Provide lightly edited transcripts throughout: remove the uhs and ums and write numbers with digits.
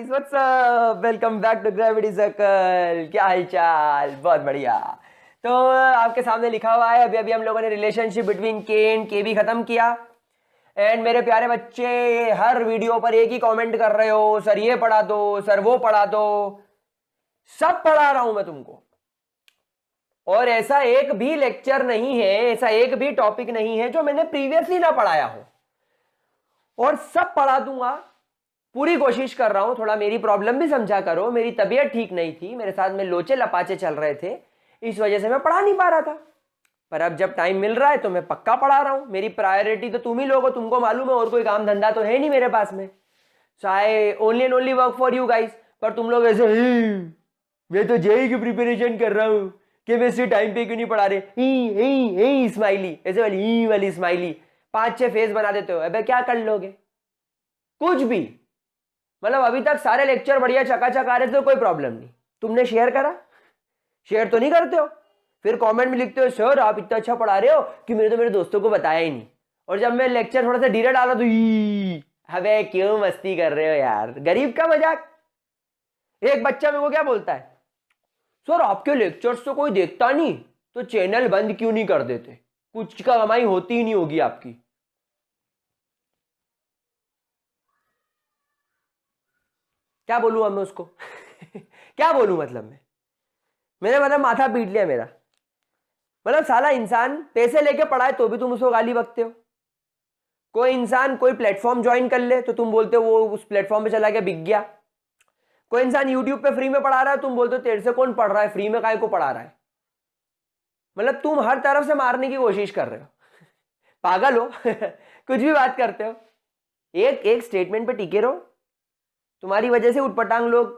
Guys, what's up, welcome back to gravity circle. क्या हालचाल? बहुत बढ़िया। तो आपके सामने लिखा हुआ है, अभी अभी हम लोगों ने रिलेशनशिप बिटवीन के एंड के बी खत्म किया। एंड मेरे प्यारे बच्चे हर वीडियो पर एक ही कमेंट कर रहे हो, सर ये पढ़ा दो, सर वो पढ़ा दो। सब पढ़ा रहा हूं मैं तुमको, और ऐसा एक भी लेक्चर नहीं है, ऐसा एक भी टॉपिक नहीं है जो मैंने प्रीवियसली ना पढ़ाया हो, और सब पढ़ा दूंगा। पूरी कोशिश कर रहा हूं। थोड़ा मेरी प्रॉब्लम भी समझा करो, मेरी तबीयत ठीक नहीं थी, मेरे साथ में लोचे लपाचे चल रहे थे, इस वजह से मैं पढ़ा नहीं पा रहा था। पर अब जब टाइम मिल रहा है तो मैं पक्का पढ़ा रहा हूं। मेरी प्रायोरिटी तो तुम ही लोग हो, तुमको मालूम है, और कोई काम धंधा तो है नहीं मेरे पास में। So I only and only work for you guys. पर तुम लोग ऐसे मैं तो जेई की प्रिपरेशन कर रहा हूं, केमिस्ट्री टाइम पे क्यों नहीं पढ़ा रहे, ही स्माइली, ऐसे वाली ही वाली स्माइली, 5-6 फेस बना देते हो। अबे क्या कर लोगे? कुछ भी। मतलब अभी तक सारे लेक्चर बढ़िया चकाचक आ रहे थे तो कोई प्रॉब्लम नहीं। तुमने शेयर करा? शेयर तो नहीं करते हो। फिर कमेंट में लिखते हो सर आप इतना अच्छा पढ़ा रहे हो कि मेरे तो मेरे दोस्तों को बताया ही नहीं। और जब मैं लेक्चर थोड़ा सा ढीला डाला तो अबे क्यों मस्ती कर रहे हो यार, गरीब का मजाक। एक बच्चा मेरे को क्या बोलता है, सर आपके लेक्चर्स तो कोई देखता नहीं, तो चैनल बंद क्यों नहीं कर देते, कुछ का कमाई होती ही नहीं होगी आपकी। क्या बोलूं अब मैं उसको? क्या बोलूं? मतलब मैंने मतलब माथा पीट लिया मेरा। मतलब साला इंसान पैसे लेके पढ़ाए तो भी तुम उसको गाली बकते हो। कोई इंसान कोई प्लेटफॉर्म ज्वाइन कर ले तो तुम बोलते हो वो उस प्लेटफॉर्म पे चला गया, बिक गया। कोई इंसान यूट्यूब पे फ्री में पढ़ा रहा है, तुम बोलते हो तेरे से कौन पढ़ रहा है, फ्री में काहे को पढ़ा रहा है। मतलब तुम हर तरफ से मारने की कोशिश कर रहे हो। पागल हो। कुछ भी बात करते हो। एक एक स्टेटमेंट पे टिके रहो। तुम्हारी वजह से उटपटांग लोग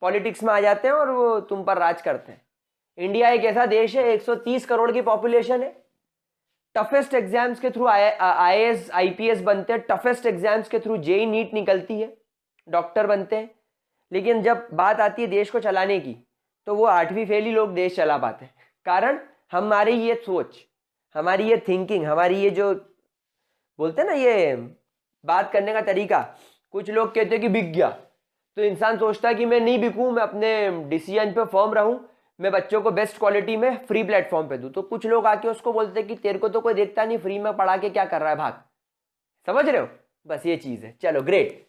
पॉलिटिक्स में आ जाते हैं और वो तुम पर राज करते हैं। इंडिया एक ऐसा देश है, 130 करोड़ की पॉपुलेशन है। टफेस्ट एग्जाम्स के थ्रू आईएएस आईपीएस बनते हैं, टफेस्ट एग्जाम्स के थ्रू जेई नीट निकलती है, डॉक्टर बनते हैं। लेकिन जब बात आती है देश को चलाने की, तो वो 8वीं फेल ही लोग देश चला पाते हैं। कारण हमारी ये सोच, हमारी ये थिंकिंग, हमारी ये जो बोलते हैं ना, ये बात करने का तरीका। कुछ लोग कहते हैं कि बिक गया, तो इंसान सोचता है कि मैं नहीं बिकूं, मैं अपने डिसीजन पे फर्म रहूं, मैं बच्चों को बेस्ट क्वालिटी में फ्री प्लेटफॉर्म पे दूं। तो कुछ लोग आके उसको बोलते हैं कि तेरे को तो कोई देखता नहीं, फ्री में पढ़ा के क्या कर रहा है, भाग। समझ रहे हो? बस ये चीज है। चलो ग्रेट।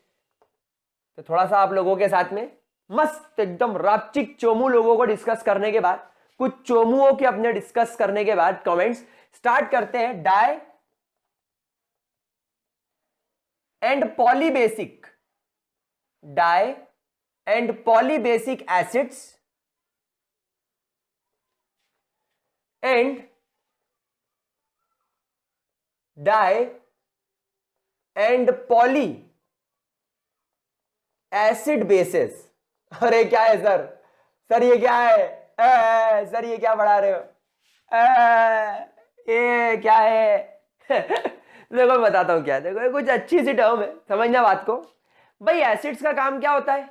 तो थोड़ा सा आप लोगों के साथ में मस्त एकदम रापचिक चोमू लोगों को डिस्कस करने के बाद, कुछ चोमुओं के अपने डिस्कस करने के बाद कमेंट्स स्टार्ट करते हैं। Di and polybasic, di and polybasic acids and di and poly acid basis. अरे क्या है सर? सर ये क्या है? सर ये क्या पढ़ा रहे हो? ये क्या है? देखो मैं बताता हूं क्या। देखो कुछ अच्छी सी टर्म है, समझना बात को। भाई एसिड्स का काम क्या होता है?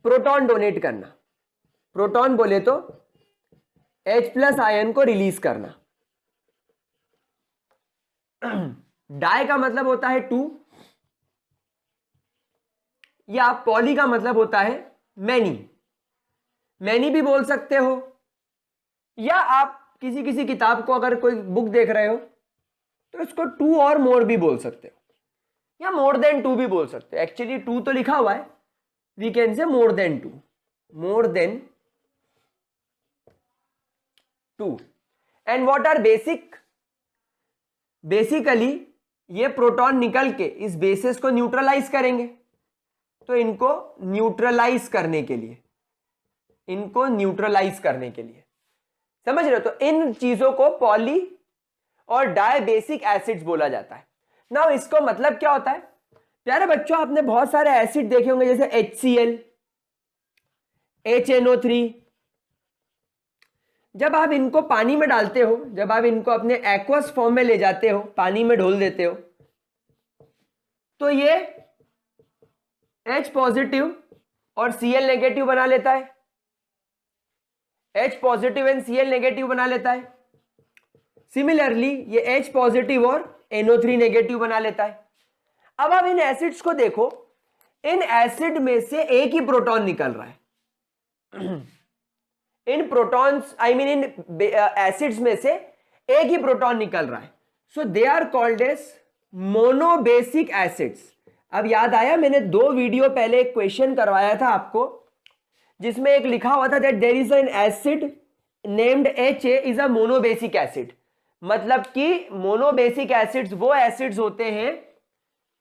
प्रोटॉन डोनेट करना। प्रोटॉन बोले तो H+ आयन को रिलीज करना। डाई का मतलब होता है 2, या पॉली का मतलब होता है मैनी। मैनी भी बोल सकते हो, या आप किसी किसी किताब को अगर कोई बुक देख रहे हो तो इसको 2 और मोर भी बोल सकते हो, या मोर देन 2 भी बोल सकते हो। एक्चुअली 2 तो लिखा हुआ है, we can say more than 2, more than 2। And what are basic? Basically ये प्रोटॉन निकल के इस बेसिस को न्यूट्रलाइज करेंगे। तो इनको न्यूट्रलाइज करने के लिए, इनको न्यूट्रलाइज करने के लिए, समझ रहे हो? तो इन चीजों को पॉली और डाई बेसिक एसिड्स बोला जाता है ना। इसको मतलब क्या होता है? प्यारे बच्चों आपने बहुत सारे एसिड देखे होंगे, जैसे HCl, HNO3। जब आप इनको पानी में डालते हो, जब आप इनको अपने एक्वस फॉर्म में ले जाते हो, पानी में ढोल देते हो, तो ये H पॉजिटिव और Cl नेगेटिव बना लेता है। H positive and Cl negative बना लेता है। सिमिलरली ये H पॉजिटिव और NO3 नेगेटिव बना लेता है। अब आप इन एसिड्स को देखो, इन एसिड में से एक ही प्रोटॉन निकल रहा है। इन प्रोटॉन्स इन एसिड्स में से एक ही प्रोटॉन निकल रहा है, so they are called as monobasic acids. अब याद आया, मैंने 2 वीडियो पहले एक क्वेश्चन करवाया था आपको, जिसमें एक लिखा हुआ था that there is an acid named HA is a monobasic acid. मतलब कि मोनोबेसिक एसिड्स वो एसिड्स होते हैं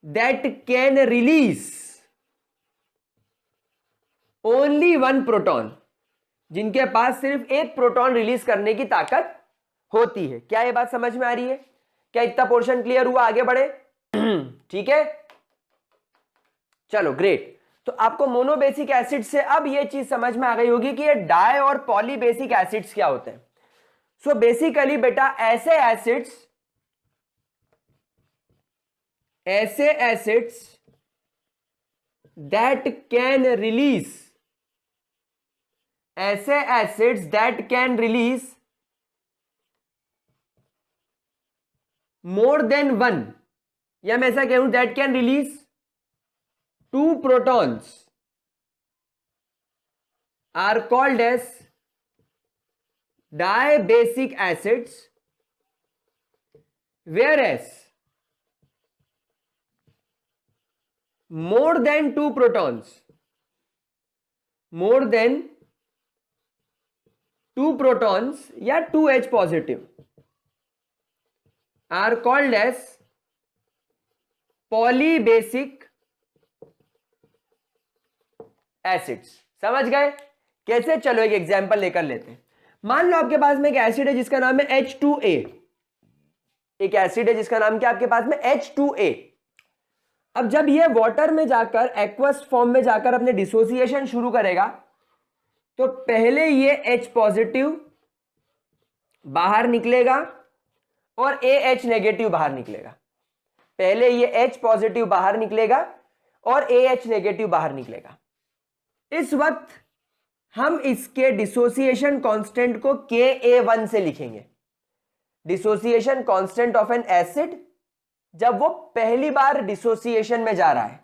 that can release only 1 proton, जिनके पास सिर्फ एक प्रोटॉन रिलीज करने की ताकत होती है। क्या ये बात समझ में आ रही है? क्या इतना पोर्शन क्लियर हुआ? आगे बढ़े। ठीक है, चलो ग्रेट। तो आपको मोनोबेसिक एसिड से अब ये चीज समझ में आ गई होगी कि ये डाई और पॉलीबेसिक एसिड्स क्या होते हैं। सो बेसिकली बेटा ऐसे एसिड्स दैट कैन रिलीज, ऐसे acids that can release more than 1, या मैं ऐसा कहूं that can release 2 protons are called as dibasic acids, whereas more than 2 protons या 2H positive are called as polybasic acids. समझ गए कैसे? चलो एक एग्जांपल लेकर लेते हैं। मान लो आपके पास में एक एसिड है जिसका नाम है H2A। एक एसिड है जिसका नाम क्या आपके पास में? H2A। अब जब ये वाटर में जाकर एक्वस फॉर्म में जाकर अपने डिसोसिएशन शुरू करेगा, तो पहले ये H पॉजिटिव बाहर निकलेगा और AH नेगेटिव बाहर निकलेगा। पहले ये H पॉजिटिव बाहर निकलेगा और AH नेगेटिव बाहर निकलेगा। इस वक्त हम इसके डिसोसिएशन कांस्टेंट को Ka1 से लिखेंगे। Dissociation constant of N acid जब वो पहली बार डिसोसिएशन में जा रहा है,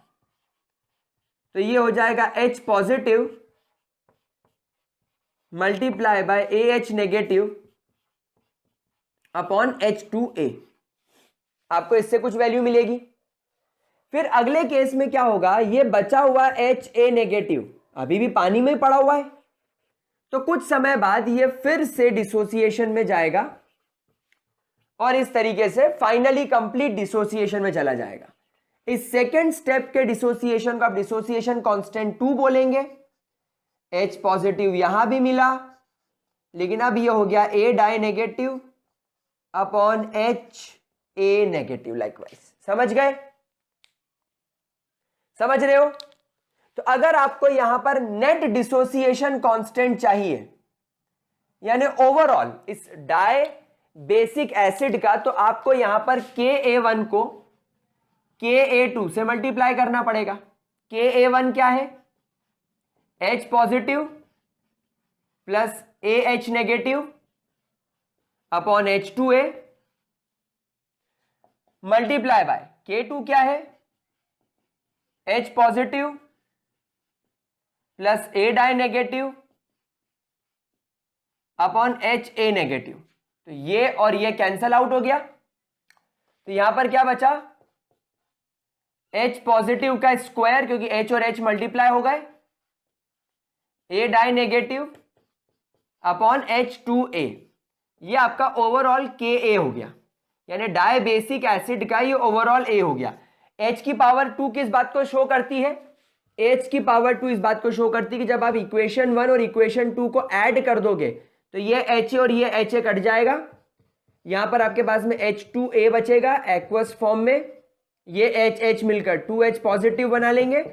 तो ये हो जाएगा H positive multiply by AH negative upon H2A। आपको इससे कुछ वैल्यू मिलेगी। फिर अगले केस में क्या होगा? ये बचा हुआ HA नेगेटिव अभी भी पानी में पड़ा हुआ है, तो कुछ समय बाद ये फिर से डिसोसिएशन में जाएगा और इस तरीके से फाइनली कंप्लीट डिसोसिएशन में चला जाएगा। इस सेकेंड स्टेप के डिसोसिएशन को आप डिसोसिएशन कांस्टेंट 2 बोलेंगे। H पॉजिटिव यहां भी मिला, लेकिन अब ये हो गया A die negative upon HA negative likewise. समझ गए? समझ रहे हो? तो अगर आपको यहां पर नेट डिसोसिएशन कांस्टेंट चाहिए, यानी ओवरऑल इस डाई बेसिक एसिड का, तो आपको यहां पर Ka1 को Ka2 से मल्टीप्लाई करना पड़ेगा। Ka1 क्या है? H positive plus AH negative upon H2A multiply by K2 क्या है? H positive plus A die negative upon HA negative. तो ये और ये कैंसल आउट हो गया, तो यहां पर क्या बचा? H पॉजिटिव का स्क्वायर, क्योंकि H और H मल्टीप्लाई हो गए, A die negative upon H2A। ये आपका ओवरऑल Ka हो गया, यानी डाई बेसिक एसिड का ये ओवरऑल A हो गया। H की पावर 2 किस बात को शो करती है? H की पावर 2 इस बात को शो करती है कि जब आप इक्वेशन 1 और इक्वेशन 2 को ऐड कर दोगे तो ये HA और ये HA कट जाएगा। यहां पर आपके पास में H2A बचेगा एक्वस फॉर्म में, ये HH मिलकर 2H पॉजिटिव बना लेंगे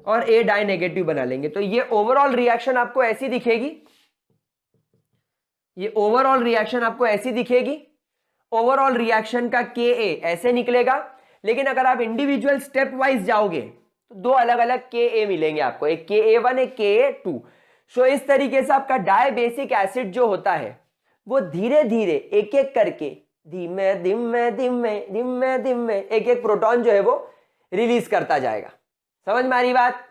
और A डाई नेगेटिव बना लेंगे। तो ये ओवरऑल रिएक्शन आपको ऐसी दिखेगी, ये ओवरऑल रिएक्शन आपको ऐसी दिखेगी। ओवरऑल रिएक्शन का Ka ऐसे निकलेगा, लेकिन अगर आप इंडिविजुअल स्टेप वाइज जाओगे तो 2 अलग अलग Ka मिलेंगे आपको, एक Ka1 एक Ka2। सो इस तरीके से आपका डाई बेसिक एसिड जो होता है वो धीरे धीरे एक एक करके धीमे धीमे धीमे धीमे धीमे एक एक प्रोटॉन जो है वो रिलीज करता जाएगा। समझ में आ रही बात?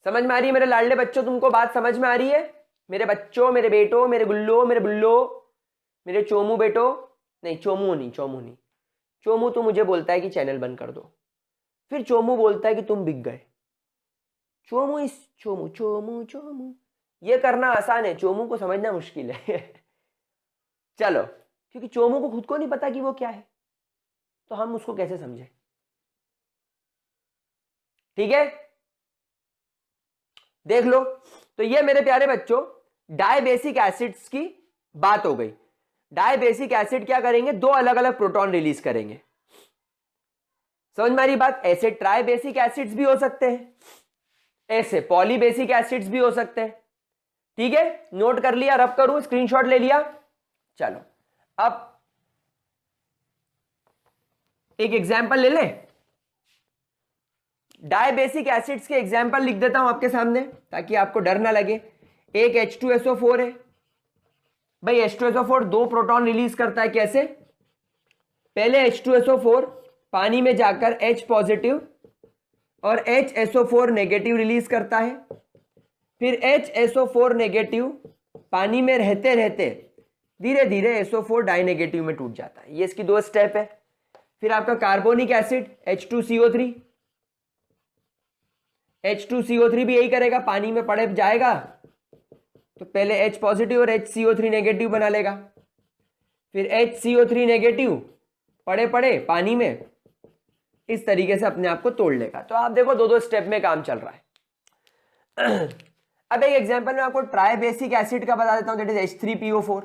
समझ में आ रही है मेरे लाडले बच्चों? तुमको बात समझ में आ रही है? मेरे बच्चों, मेरे बेटो, मेरे गुल्लो, मेरे बुल्लो, मेरे चोमू बेटो, नहीं चोमू नहीं, चोमू नहीं, चोमू तो मुझे बोलता है कि चैनल बंद कर दो, फिर चोमू बोलता है कि तुम बिक गए। चोमू इस चोमू चोमू चोमू, ये करना आसान है, चोमू को समझना मुश्किल है। चलो, क्योंकि चोमू को खुद को नहीं पता कि वो क्या है, तो हम उसको कैसे समझे? ठीक है, देख लो। तो ये मेरे प्यारे बच्चों डाइबेसिक एसिड्स की बात हो गई। डाइबेसिक एसिड क्या करेंगे? दो अलग अलग प्रोटॉन रिलीज करेंगे। समझ में आ रही बात? ऐसे ट्राइबेसिक एसिड्स भी हो सकते हैं, ऐसे पॉलीबेसिक एसिड्स भी हो सकते हैं। ठीक है, नोट कर लिया? रब करूं? स्क्रीनशॉट ले लिया? चलो, अब एक एग्जांपल ले ले। डाइबेसिक एसिड्स के एग्जांपल लिख देता हूं आपके सामने ताकि आपको डर ना लगे। एक H2SO4 है भाई। H2SO4 दो प्रोटॉन रिलीज करता है। कैसे? पहले H2SO4 पानी में जाकर H पॉजिटिव और HSO4 नेगेटिव रिलीज करता है। फिर HSO4 नेगेटिव पानी में रहते रहते धीरे धीरे SO4 डाइनेगेटिव में टूट जाता है। ये इसकी दो स्टेप है। फिर आपका कार्बोनिक एसिड H2CO3, H2CO3 भी यही करेगा, पानी में पड़े जाएगा तो पहले H पॉजिटिव और HCO3 नेगेटिव बना लेगा। फिर HCO3 नेगेटिव पड़े पड़े पानी में इस तरीके से अपने आप को तोड़ लेगा। तो आप देखो दो दो स्टेप में काम चल रहा है। अब एक एग्जांपल में आपको ट्राइबेसिक एसिड का बता देता हूं, दैट इज H3PO4।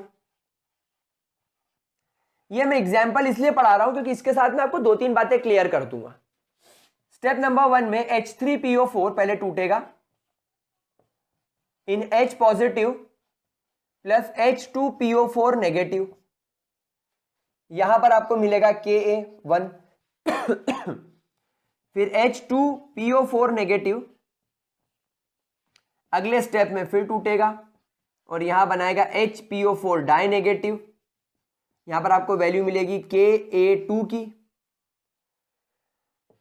ये मैं एग्जांपल इसलिए पढ़ा रहा हूं क्योंकि इसके साथ में आपको दो तीन बातें क्लियर कर दूंगा। स्टेप नंबर 1 में H3PO4 पहले टूटेगा इन H positive plus H2PO4 negative. यहां पर आपको मिलेगा Ka1। फिर H2PO4 नेगेटिव अगले स्टेप में फिर टूटेगा और यहां बनाएगा HPO4 डाई नेगेटिव। यहां पर आपको वैल्यू मिलेगी Ka2 की।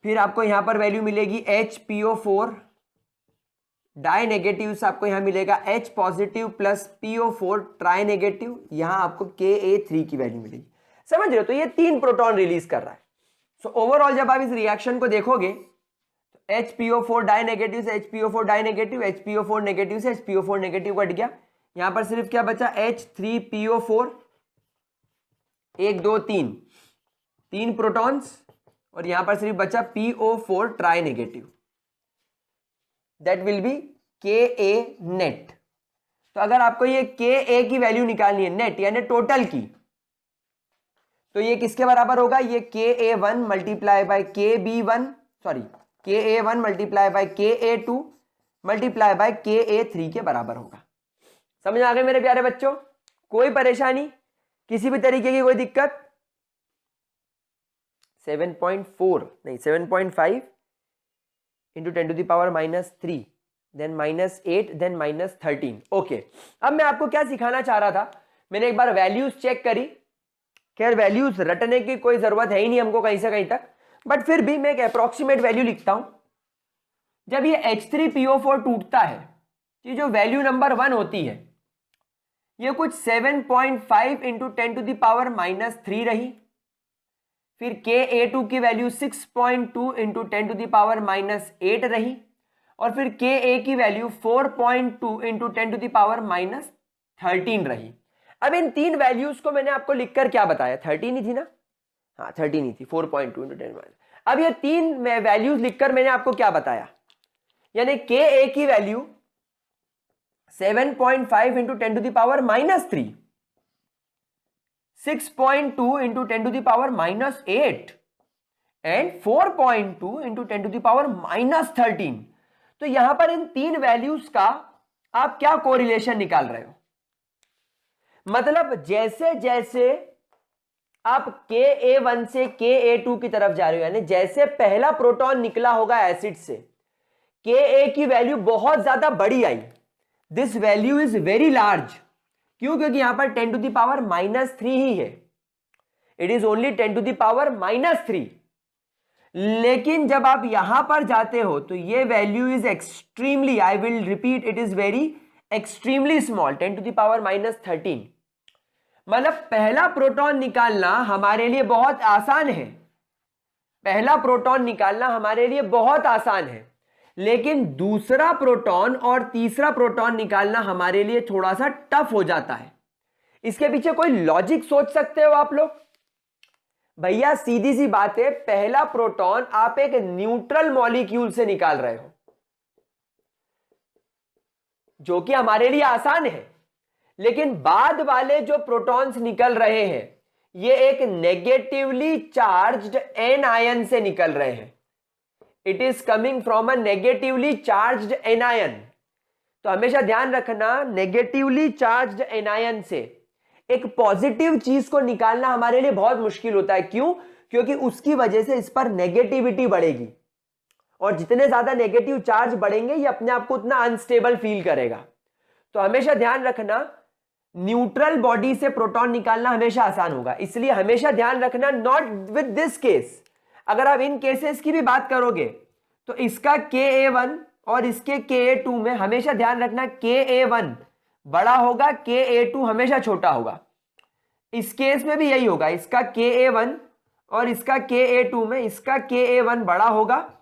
फिर आपको यहां पर वैल्यू मिलेगी HPO4 डाई नेगेटिव से आपको यहां मिलेगा H positive plus PO4 try negative. यहां आपको Ka3 की वैल्यू मिलेगी। समझ रहे हो? तो ये तीन प्रोटॉन रिलीज कर रहा है। सो ओवरऑल जब आप इस रिएक्शन को देखोगे तो HPO4 डाई नेगेटिव से HPO4 die negative, HPO4 negative से HPO4 नेगेटिव कट गया। यहां पर सिर्फ क्या बचा? H3PO4, 1 2 3 तीन प्रोटॉन्स, और यहां पर सिर्फ बचा PO4 try negative. That will be Ka net. तो अगर आपको ये Ka की वैल्यू निकालनी है नेट यानी टोटल की, तो ये किसके बराबर होगा? ये Ka1 multiply by Kb1, sorry Ka1 multiply by Ka2 multiply by Ka3 के बराबर होगा। समझ आ गए मेरे प्यारे बच्चों? कोई परेशानी, किसी भी तरीके की कोई दिक्कत? 7.4 नहीं 7.5 into 10 to the power -3 then -8 then -13। Okay, अब मैं आपको क्या सिखाना चाह रहा था, मैंने एक बार वैल्यूज चेक करी। खैर वैल्यूज रटने की कोई जरूरत है ही नहीं हमको कहीं से कहीं तक, बट फिर भी मैं एक अप्रोक्सीमेट वैल्यू लिखता हूं। जब ये H3PO4 टूटता है, ये जो वैल्यू नंबर 1 होती है ये कुछ 7.5 इंटू 10 टू द पावर -3 रही। फिर Ka2 की value 6.2 into 10 to the power -8 रही, और फिर Ka की value 4.2 into 10 to the power -13 रही। अब इन तीन वैल्यूज को मैंने आपको लिखकर क्या बताया? 13 ही थी ना? हाँ 13 ही थी, 4.2 इंटू 10। अब ये तीन वैल्यूज लिखकर मैंने आपको क्या बताया? यानी Ka की value 7.5 into 10 to the power -3, 6.2 into 10 to the power -8 and 4.2 into 10 to the power -13। तो यहां पर इन तीन वैल्यूज का आप क्या कोरिलेशन निकाल रहे हो? मतलब जैसे जैसे आप Ka1 से Ka2 की तरफ जा रहे हो, यानी जैसे पहला प्रोटॉन निकला होगा एसिड से, Ka की वैल्यू बहुत ज्यादा बड़ी आई, this value is very large. क्यों? क्योंकि यहां पर 10 टू द पावर -3 ही है, it is only 10 to the power -3। लेकिन जब आप यहां पर जाते हो तो ये value is extremely, I will repeat, it is very extremely small, 10 to the power -13। मतलब पहला प्रोटॉन निकालना हमारे लिए बहुत आसान है, पहला प्रोटॉन निकालना हमारे लिए बहुत आसान है, लेकिन दूसरा प्रोटॉन और तीसरा प्रोटॉन निकालना हमारे लिए थोड़ा सा टफ हो जाता है। इसके पीछे कोई लॉजिक सोच सकते हो आप लोग? भैया सीधी सी बात है, पहला प्रोटॉन आप एक न्यूट्रल मॉलिक्यूल से निकाल रहे हो, जो कि हमारे लिए आसान है, लेकिन बाद वाले जो प्रोटॉन्स निकल रहे हैं ये एक नेगेटिवली चार्ज्ड एन आयन से निकल रहे हैं। It is coming from a negatively charged anion. तो हमेशा ध्यान रखना, नेगेटिवली चार्ज्ड एनायन से एक पॉजिटिव चीज को निकालना हमारे लिए बहुत मुश्किल होता है। क्यों? क्योंकि उसकी वजह से इस पर नेगेटिविटी बढ़ेगी, और जितने ज्यादा नेगेटिव चार्ज बढ़ेंगे ये अपने आप को उतना अनस्टेबल फील करेगा। तो हमेशा ध्यान रखना, न्यूट्रल बॉडी से प्रोटॉन निकालना हमेशा आसान होगा, इसलिए हमेशा ध्यान रखना, नॉट विद दिस केस। अगर आप इन केसेस की भी बात करोगे तो इसका Ka1 और इसके Ka2 में हमेशा ध्यान रखना Ka1 बड़ा होगा, Ka2 हमेशा छोटा होगा। इस केस में भी यही होगा, इसका Ka1 और इसका Ka2 में इसका Ka1 बड़ा होगा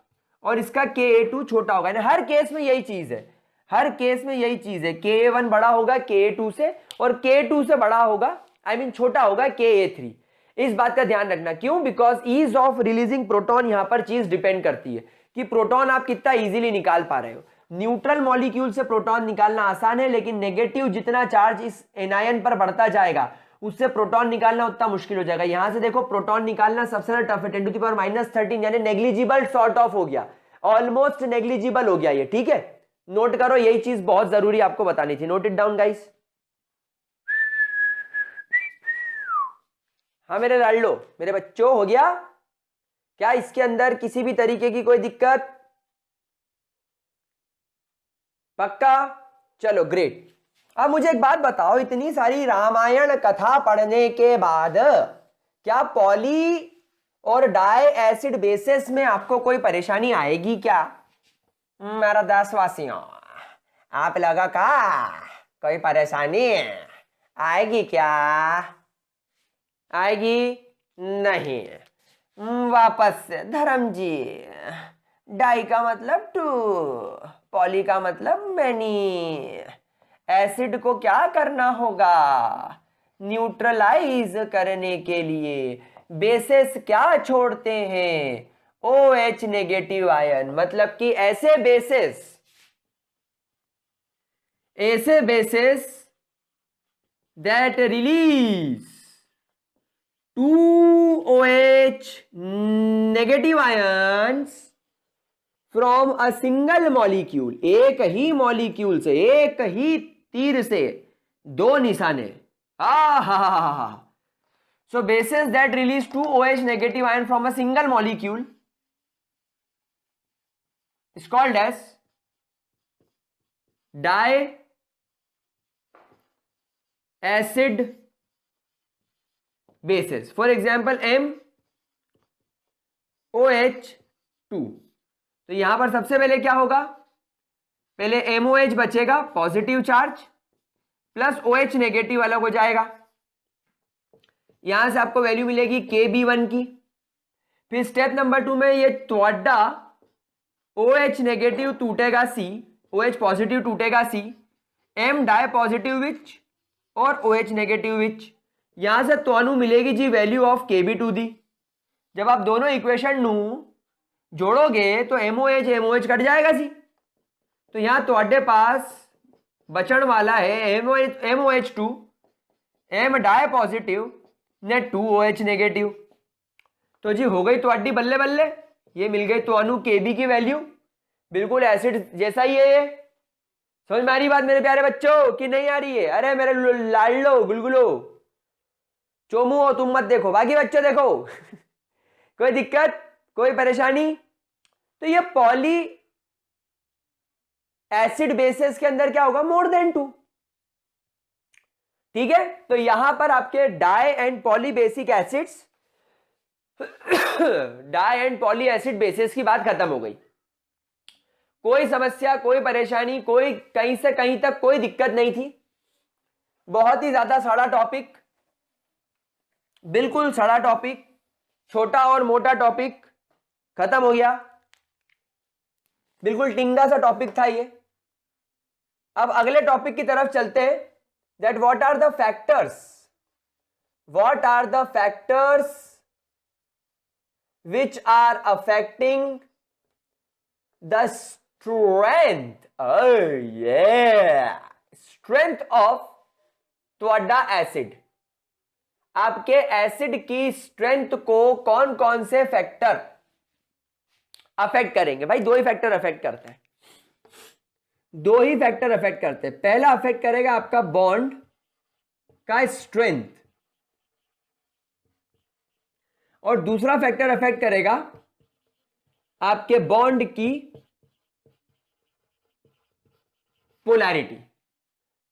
और इसका Ka2 छोटा होगा। हर केस में यही चीज है, हर केस में यही चीज है, Ka1 बड़ा होगा Ka2 से और Ka2 से बड़ा होगा, आई मीन छोटा होगा Ka3। इस बात का ध्यान रखना। क्यों? Because ease of releasing proton यहां पर चीज डिपेंड करती है कि प्रोटॉन आप कितना इजीली निकाल पा रहे हो। न्यूट्रल मॉलिक्यूल से प्रोटॉन निकालना आसान है, लेकिन नेगेटिव जितना चार्ज इस एनायन पर बढ़ता जाएगा उससे प्रोटॉन निकालना उतना मुश्किल हो जाएगा। यहां से देखो, प्रोटॉन निकालना सबसे ज्यादा टफ है, 10 टू द पावर -13, यानी नेग्लिजिबल सॉर्ट ऑफ हो गया, ऑलमोस्ट नेग्लिजिबल हो गया ये। ठीक है, नोट करो, यही चीज बहुत जरूरी आपको बतानी थी। Note it down guys. हाँ मेरे लाडलो, मेरे बच्चों, हो गया क्या इसके अंदर किसी भी तरीके की कोई दिक्कत? पक्का? चलो ग्रेट। अब मुझे एक बात बताओ, इतनी सारी रामायण कथा पढ़ने के बाद क्या पॉली और डाई एसिड बेसिस में आपको कोई परेशानी आएगी क्या? मेरा देशवासियों, आप लोगों का कोई परेशानी आएगी क्या? आएगी नहीं? वापस से धर्म जी, डाई का मतलब 2, पॉली का मतलब मैनी, एसिड को क्या करना होगा? न्यूट्रलाइज करने के लिए बेसिस क्या छोड़ते हैं? OH negative ion. मतलब कि ऐसे basis that release 2OH negative ions from a single molecule, एक ही मॉलिक्यूल से, एक ही तीर से 2 निशाने। So bases that release 2OH negative ion from a single molecule is called as di acid bases. For example MOH2। तो यहां पर सबसे पहले क्या होगा? पहले MOH बचेगा, positive charge, plus OH negative अलग हो जाएगा। यहां से आपको वैल्यू मिलेगी Kb1 की। फिर स्टेप नंबर 2 में ये त्वड्डा OH नेगेटिव टूटेगा C, OH पॉजिटिव टूटेगा C, M di positive which और OH नेगेटिव विच। यहां से ਤੁਹਾਨੂੰ मिलेगी जी वैल्यू ऑफ Kb2 दी। जब आप दोनों इक्वेशन जोड़ोगे तो MOH कट जाएगा जी। तो यहां ਤੁਹਾਡੇ पास बचन वाला है MOH2, M डाई पॉजिटिव ने 2OH नेगेटिव। तो जी हो गई ਤੁਹਾਡੀ बल्ले बल्ले, ये मिल गई ਤੁਹਾਨੂੰ Kb की वैल्यू, बिल्कुल एसिड जैसा ही है ये। समझ में आ रही बात मेरे प्यारे बच्चों कि नहीं आ रही है? अरे मेरे लाडलो गुलगुलो चोमू हो तुम, मत देखो, बाकी बच्चों देखो। कोई दिक्कत, कोई परेशानी? तो ये पॉली एसिड बेसिस के अंदर क्या होगा? More than 2। ठीक है, तो यहां पर आपके di and poly basic acids di and poly acid basis की बात खत्म हो गई। कोई समस्या, कोई परेशानी, कोई कहीं से कहीं तक कोई दिक्कत नहीं थी। बहुत ही ज्यादा सड़ा टॉपिक, बिल्कुल सड़ा टॉपिक, छोटा और मोटा टॉपिक खत्म हो गया, बिल्कुल टिंगा सा टॉपिक था ये। अब अगले टॉपिक की तरफ चलते हैं, that what are the factors which are affecting the strength of त्वडा एसिड। आपके एसिड की स्ट्रेंथ को कौन कौन से फैक्टर अफेक्ट करेंगे? भाई दो ही फैक्टर अफेक्ट करते हैं, दो ही फैक्टर अफेक्ट करते हैं। पहला अफेक्ट करेगा आपका बॉन्ड का स्ट्रेंथ, और दूसरा फैक्टर अफेक्ट करेगा आपके बॉन्ड की पोलैरिटी।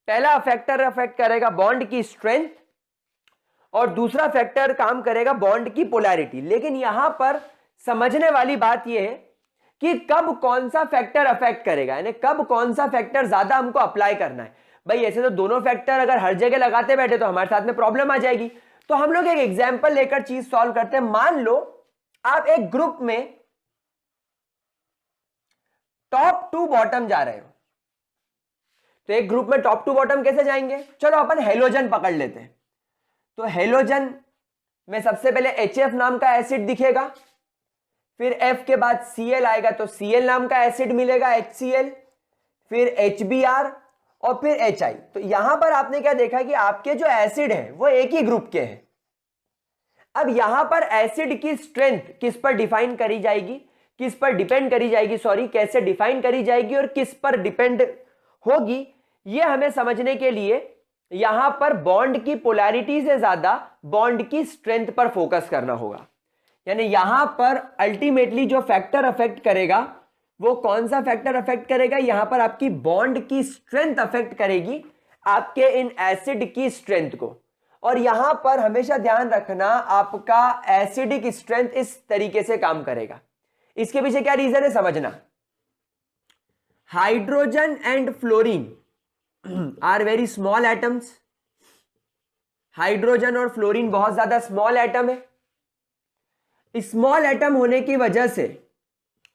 पहला फैक्टर अफेक्ट करेगा बॉन्ड की स्ट्रेंथ और दूसरा फैक्टर काम करेगा बॉन्ड की पोलैरिटी। लेकिन यहां पर समझने वाली बात यह है कि कब कौन सा फैक्टर अफेक्ट करेगा, यानी कब कौन सा फैक्टर ज्यादा हमको अप्लाई करना है। भाई ऐसे तो दोनों फैक्टर अगर हर जगह लगाते बैठे तो हमारे साथ में प्रॉब्लम आ जाएगी। तो हम लोग एक एग्जाम्पल लेकर चीज सॉल्व करते हैं। मान लो आप एक ग्रुप में टॉप टू बॉटम जा रहे हो, तो एक ग्रुप में टॉप टू बॉटम कैसे जाएंगे? चलो अपन हेलोजन पकड़ लेते हैं। तो हेलोजन में सबसे पहले HF नाम का एसिड दिखेगा, फिर F के बाद Cl आएगा तो Cl नाम का एसिड मिलेगा HCl, फिर HBr और फिर HI। तो यहां पर आपने क्या देखा कि आपके जो एसिड है वो एक ही ग्रुप के हैं। अब यहां पर एसिड की स्ट्रेंथ किस पर डिफाइन करी जाएगी, किस पर डिपेंड करी जाएगी, सॉरी कैसे डिफाइन करी जाएगी और किस पर डिपेंड होगी, यह हमें समझने के लिए यहां पर बॉन्ड की पोलैरिटी से ज्यादा बॉन्ड की स्ट्रेंथ पर फोकस करना होगा। यानी यहां पर अल्टीमेटली जो फैक्टर अफेक्ट करेगा वो कौन सा फैक्टर अफेक्ट करेगा? यहां पर आपकी बॉन्ड की स्ट्रेंथ अफेक्ट करेगी आपके इन एसिड की स्ट्रेंथ को। और यहां पर हमेशा ध्यान रखना आपका एसिडिक स्ट्रेंथ इस तरीके से काम करेगा। इसके पीछे क्या रीजन है समझना। Hydrogen and fluorine are very small atoms. Hydrogen और फ्लोरीन बहुत ज्यादा स्मॉल एटम है। स्मॉल एटम होने की वजह से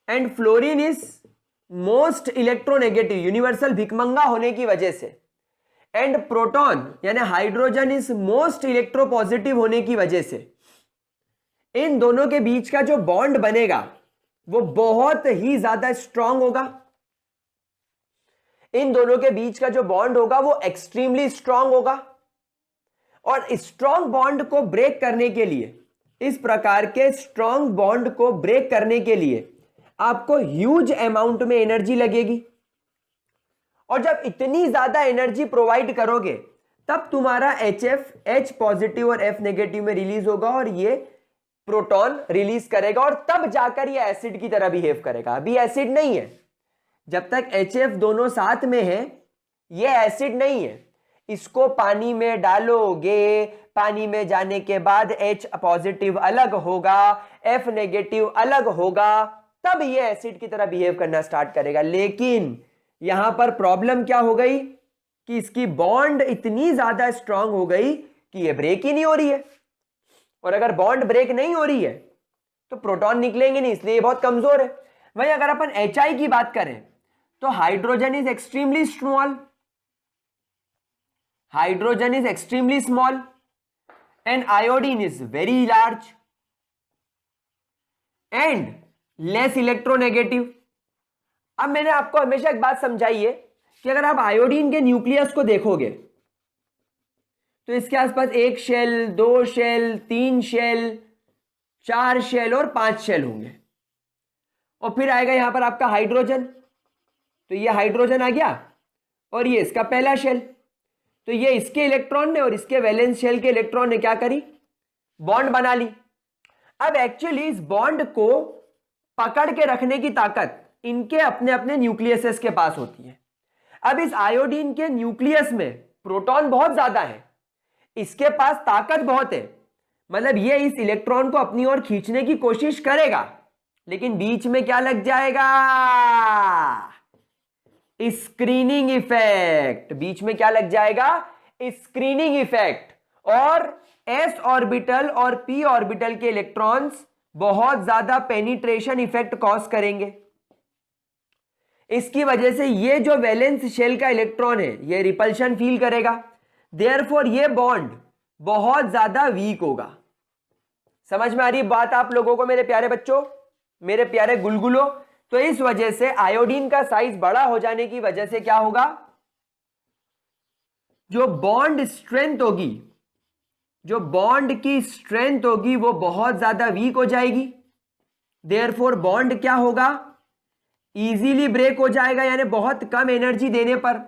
and fluorine is most electronegative, universal भिकमंगा होने की वजह से, एंड प्रोटॉन यानी हाइड्रोजन इज मोस्ट इलेक्ट्रोपॉजिटिव होने की वजह से, इन दोनों के बीच का जो बॉन्ड बनेगा वो बहुत ही ज्यादा स्ट्रांग होगा। इन दोनों के बीच का जो बॉन्ड होगा वो एक्सट्रीमली स्ट्रांग होगा। और स्ट्रांग बॉन्ड को ब्रेक करने के लिए, इस प्रकार के स्ट्रांग बॉन्ड को ब्रेक करने के लिए आपको ह्यूज अमाउंट में एनर्जी लगेगी। और जब इतनी ज्यादा एनर्जी प्रोवाइड करोगे तब तुम्हारा HF H पॉजिटिव और F नेगेटिव में रिलीज होगा और ये प्रोटॉन रिलीज करेगा और तब जाकर ये एसिड की तरह बिहेव करेगा। अभी एसिड नहीं है, जब तक HF दोनों साथ में है ये एसिड नहीं है। इसको पानी में डालोगे, पानी में जाने के बाद H पॉजिटिव अलग होगा, F नेगेटिव अलग होगा, तब ये एसिड की तरह बिहेव करना स्टार्ट करेगा। लेकिन यहां पर प्रॉब्लम क्या हो गई कि इसकी बॉन्ड इतनी ज्यादा स्ट्रांग हो गई कि ये ब्रेक ही नहीं हो रही है। और अगर बॉन्ड ब्रेक नहीं हो रही है तो प्रोटॉन निकलेंगे नहीं, इसलिए ये बहुत कमजोर है। वहीं अगर अपन HI की बात करें तो hydrogen is extremely small, hydrogen is extremely small and iodine is very large and less electronegative. अब मैंने आपको हमेशा एक बात समझाई है कि अगर आप आयोडीन के न्यूक्लियस को देखोगे तो इसके आसपास 1 शेल, 2 शेल, 3 शेल, 4 शेल और 5 शेल होंगे। और फिर आएगा यहां पर आपका हाइड्रोजन, तो ये हाइड्रोजन आ गया और ये इसका पहला शेल। तो ये इसके इलेक्ट्रॉन ने और इसके वैलेंस शेल के इलेक्ट्रॉन ने क्या करी, बॉन्ड बना ली। अब एक्चुअली इस बॉन्ड को पकड़ के रखने की ताकत इनके अपने अपने न्यूक्लियसेस के पास होती है। अब इस आयोडीन के न्यूक्लियस में प्रोटॉन बहुत ज्यादा है इसके पास ताकत बहुत है, मतलब ये इस इलेक्ट्रॉन को अपनी ओर खींचने की कोशिश करेगा, लेकिन बीच में क्या लग जाएगा? Screening effect. बीच में क्या लग जाएगा? Screening effect. और s ऑर्बिटल और p ऑर्बिटल के इलेक्ट्रॉन्स बहुत ज्यादा पेनिट्रेशन इफेक्ट कॉज करेंगे। इसकी वजह से ये जो वैलेंस शेल का इलेक्ट्रॉन है ये रिपल्शन फील करेगा, देयरफॉर ये बॉन्ड बहुत ज्यादा वीक होगा। समझ में आ रही बात आप लोगों को मेरे प्यारे बच्चों, मेरे प्यारे गुलगुलो? तो इस वजह से आयोडीन का साइज बड़ा हो जाने की वजह से क्या होगा? जो बॉन्ड स्ट्रेंथ होगी, जो बॉन्ड की स्ट्रेंथ होगी वो बहुत ज्यादा वीक हो जाएगी, देयरफॉर बॉन्ड क्या होगा? इजीली ब्रेक हो जाएगा, यानी बहुत कम एनर्जी देने पर,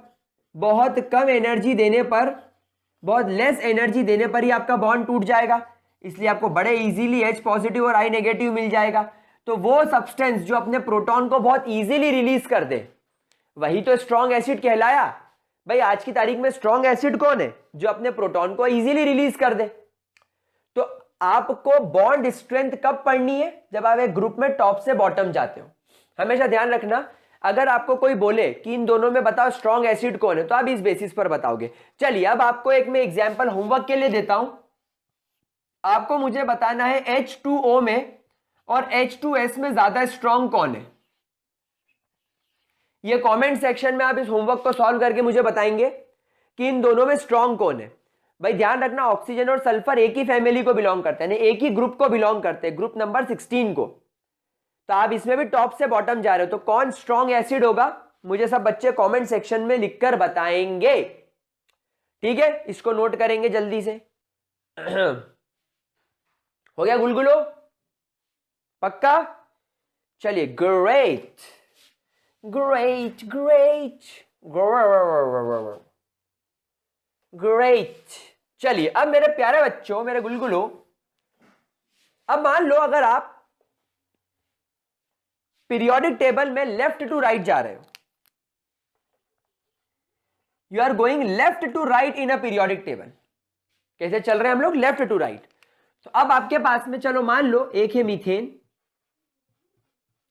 बहुत कम एनर्जी देने पर, बहुत लेस एनर्जी देने पर ही आपका बॉन्ड टूट जाएगा। इसलिए आपको बड़े इजीली H पॉजिटिव और I नेगेटिव मिल जाएगा। तो वो सब्सटेंस जो अपने प्रोटॉन को बहुत इजीली रिलीज कर दे वही तो स्ट्रॉन्ग एसिड कहलाया। भाई आज की तारीख में स्ट्रॉन्ग एसिड कौन है? जो अपने प्रोटॉन को इजीली रिलीज कर दे। तो आपको बॉन्ड स्ट्रेंथ कब पढ़नी है? जब आप एक ग्रुप में टॉप से बॉटम जाते हो। हमेशा ध्यान रखना, अगर आपको कोई बोले कि इन दोनों में बताओ स्ट्रॉन्ग एसिड कौन है, तो आप इस बेसिस पर बताओगे। चलिए अब आपको एक मैं एग्जांपल होमवर्क के लिए देता हूं। आपको मुझे बताना है H2O में और H2S में ज्यादा स्ट्रॉन्ग कौन है। ये कमेंट सेक्शन में आप इस होमवर्क को सॉल्व करके मुझे बताएंगे कि इन दोनों में स्ट्रॉन्ग कौन है। भाई ध्यान रखना, ऑक्सीजन और सल्फर एक ही फैमिली को बिलोंग करते हैं, एक ही ग्रुप को बिलोंग करते हैं, ग्रुप नंबर 16 को। तो आप इसमें भी टॉप से बॉटम जा रहे हो, तो कौन स्ट्रॉन्ग एसिड होगा मुझे सब बच्चे कमेंट सेक्शन में लिखकर बताएंगे। ठीक है, इसको नोट करेंगे जल्दी से। हो गया गुलगुलो? पक्का? चलिए, ग्रेट ग्रेट ग्रेट ग्रेट। चलिए अब मेरे प्यारे बच्चों, मेरे गुलगुलो, अब मान लो अगर आप पीरियोडिक टेबल में लेफ्ट टू राइट जा रहे हो, you are going left to right in a periodic table. कैसे चल रहे हैं हम लोग? Left to right. तो अब आपके पास में चलो मान लो एक है मीथेन,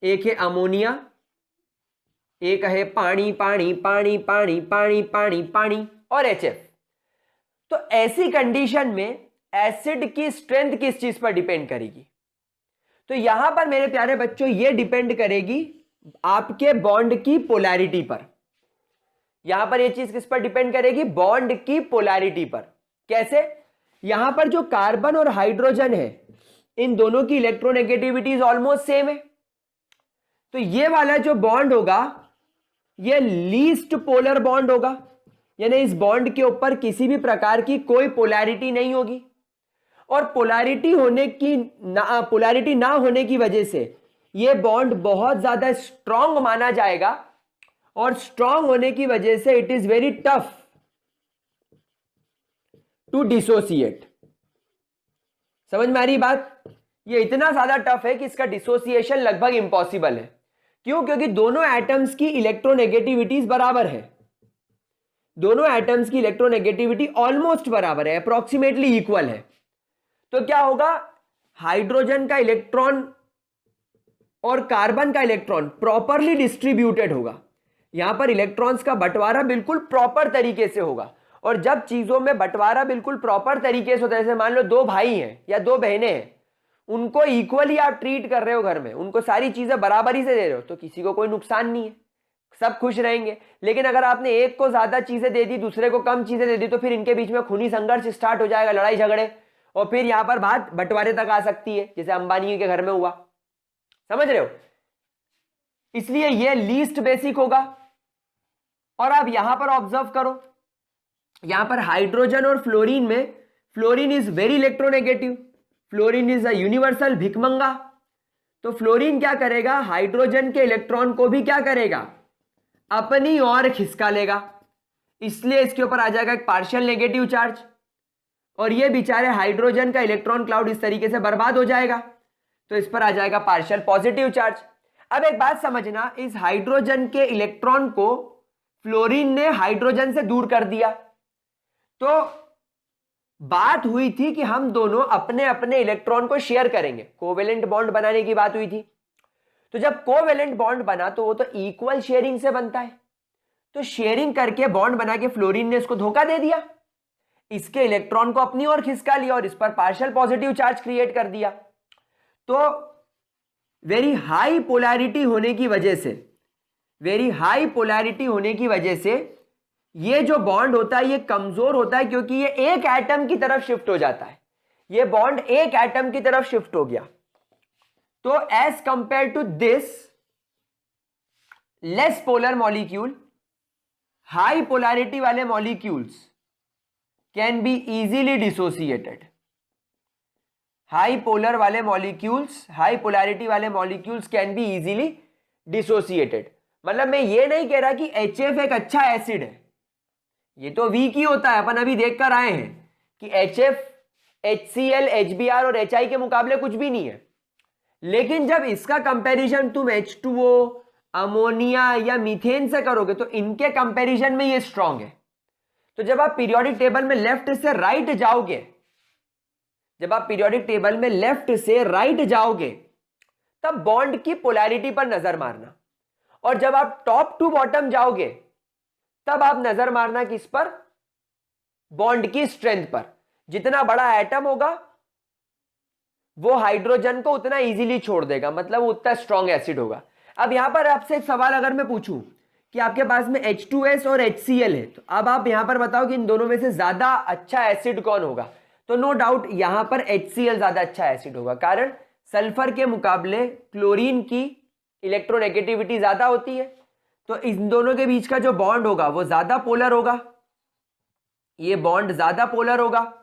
एक है अमोनिया, एक है पानी पानी पानी पानी पानी पानी पानी और HF। तो ऐसी कंडीशन में एसिड की स्ट्रेंथ किस चीज पर डिपेंड करेगी? तो यहां पर मेरे प्यारे बच्चों ये डिपेंड करेगी आपके बॉन्ड की पोलैरिटी पर। यहां पर ये चीज किस पर डिपेंड करेगी? बॉन्ड की पोलैरिटी पर। कैसे? यहां पर जो कार्बन और हाइड्रोजन है इन दोनों की इलेक्ट्रोनेगेटिविटी ऑलमोस्ट सेम है। तो ये वाला जो बॉन्ड होगा ये लीस्ट पोलर बॉन्ड होगा, यानी इस बॉन्ड के ऊपर किसी भी प्रकार की कोई पोलैरिटी नहीं होगी। और पोलैरिटी ना होने की वजह से यह बॉन्ड बहुत ज्यादा स्ट्रॉन्ग माना जाएगा, और स्ट्रॉन्ग होने की वजह से it is very tough to dissociate. समझ में आ रही बात? ये इतना ज्यादा टफ है कि इसका डिसोसिएशन लगभग इंपॉसिबल है। क्यों? क्योंकि दोनों एटम्स की इलेक्ट्रोनेगेटिविटीज बराबर है। दोनों एटम्स की इलेक्ट्रोनेगेटिविटी ऑलमोस्ट बराबर है, अप्रोक्सीमेटली इक्वल है। तो क्या होगा? हाइड्रोजन का इलेक्ट्रॉन और कार्बन का इलेक्ट्रॉन प्रॉपरली डिस्ट्रीब्यूटेड होगा। यहां पर इलेक्ट्रॉन्स का बंटवारा बिल्कुल प्रॉपर तरीके से होगा। और जब चीजों में बंटवारा बिल्कुल प्रॉपर तरीके से होता है, जैसे मान लो दो भाई हैं या दो बहनें हैं, उनको इक्वली आप ट्रीट कर रहे हो घर में, उनको सारी चीजें बराबरी से दे रहे हो, तो किसी को कोई नुकसान नहीं है, सब खुश रहेंगे। लेकिन अगर आपने एक को ज्यादा चीजें दे दी, दूसरे को कम चीजें दे दी, तो फिर इनके बीच में खूनी संघर्ष स्टार्ट हो जाएगा, लड़ाई झगड़े, और फिर यहां पर बात बंटवारे तक आ सकती है, जैसे अंबानी के घर में हुआ। समझ रहे हो? इसलिए यह लीस्ट बेसिक होगा। और आप यहां पर ऑब्जर्व करो, यहां पर हाइड्रोजन और फ्लोरीन में, fluorine is very electronegative, fluorine is a universal भिखमंगा। तो फ्लोरीन क्या करेगा? हाइड्रोजन के इलेक्ट्रॉन को भी क्या करेगा? अपनी ओर खिसका लेगा। इसलिए इसके ऊपर आ जाएगा एक पार्शियल नेगेटिव चार्ज, और ये बेचारे हाइड्रोजन का इलेक्ट्रॉन क्लाउड इस तरीके से बर्बाद हो जाएगा, तो इस पर आ जाएगा पार्शियल पॉजिटिव चार्ज। अब एक बात समझना, इस हाइड्रोजन के इलेक्ट्रॉन को फ्लोरीन ने हाइड्रोजन से दूर कर दिया, तो बात हुई थी कि हम दोनों अपने अपने इलेक्ट्रॉन को शेयर करेंगे, कोवेलेंट बॉन्ड बनाने की बात हुई थी। तो जब कोवेलेंट बॉन्ड बना तो वो तो इक्वल शेयरिंग से बनता है, तो शेयरिंग करके बॉन्ड बना के फ्लोरीन ने इसको धोखा दे दिया, इसके इलेक्ट्रॉन को अपनी ओर खिसका लिया और इस पर पार्शियल पॉजिटिव चार्ज क्रिएट कर दिया। तो वेरी हाई पोलैरिटी होने की वजह से, वेरी हाई पोलैरिटी होने की वजह से ये जो बॉन्ड होता है ये कमजोर होता है, क्योंकि ये एक एटम की तरफ शिफ्ट हो जाता है, ये बॉन्ड एक एटम की तरफ शिफ्ट हो गया। तो as compare to this less polar molecule, high polarity वाले molecules can be easily dissociated. High polar वाले मॉलिक्यूल्स, हाई पोलैरिटी वाले molecules can be easily dissociated. मतलब मैं ये नहीं कह रहा कि HF एक अच्छा एसिड है, ये तो वीक ही होता है, अपन अभी देख कर आए हैं कि HF, HCl, HBr और HI के मुकाबले कुछ भी नहीं है। लेकिन जब इसका कंपैरिजन तुम H2O, अमोनिया या मीथेन से करोगे तो इनके कंपैरिजन में ये स्ट्रांग है। तो जब आप पीरियोडिक टेबल में लेफ्ट से राइट जाओगे, जब आप पीरियोडिक टेबल में लेफ्ट से राइट जाओगे तब बॉन्ड की पोलैरिटी पर नजर मारना, और जब आप टॉप टू बॉटम जाओगे तब आप नजर मारना किस पर, बॉन्ड की स्ट्रेंथ पर। जितना बड़ा एटम होगा वो हाइड्रोजन को उतना इजीली छोड़ देगा, मतलब वो उतना स्ट्रॉन्ग एसिड होगा। अब यहां पर आपसे एक सवाल अगर मैं पूछूं कि आपके पास में H2S और HCl है, तो अब आप यहां पर बताओ कि इन दोनों में से ज्यादा अच्छा एसिड कौन होगा। तो नो डाउट यहां पर HCl ज्यादा अच्छा एसिड होगा, कारण सल्फर के मुकाबले क्लोरीन की इलेक्ट्रोनेगेटिविटी ज्यादा होती है, तो इन दोनों के बीच का जो बॉन्ड होगा वो ज्यादा पोलर होगा, ये बॉन्ड ज्यादा पोलर होगा,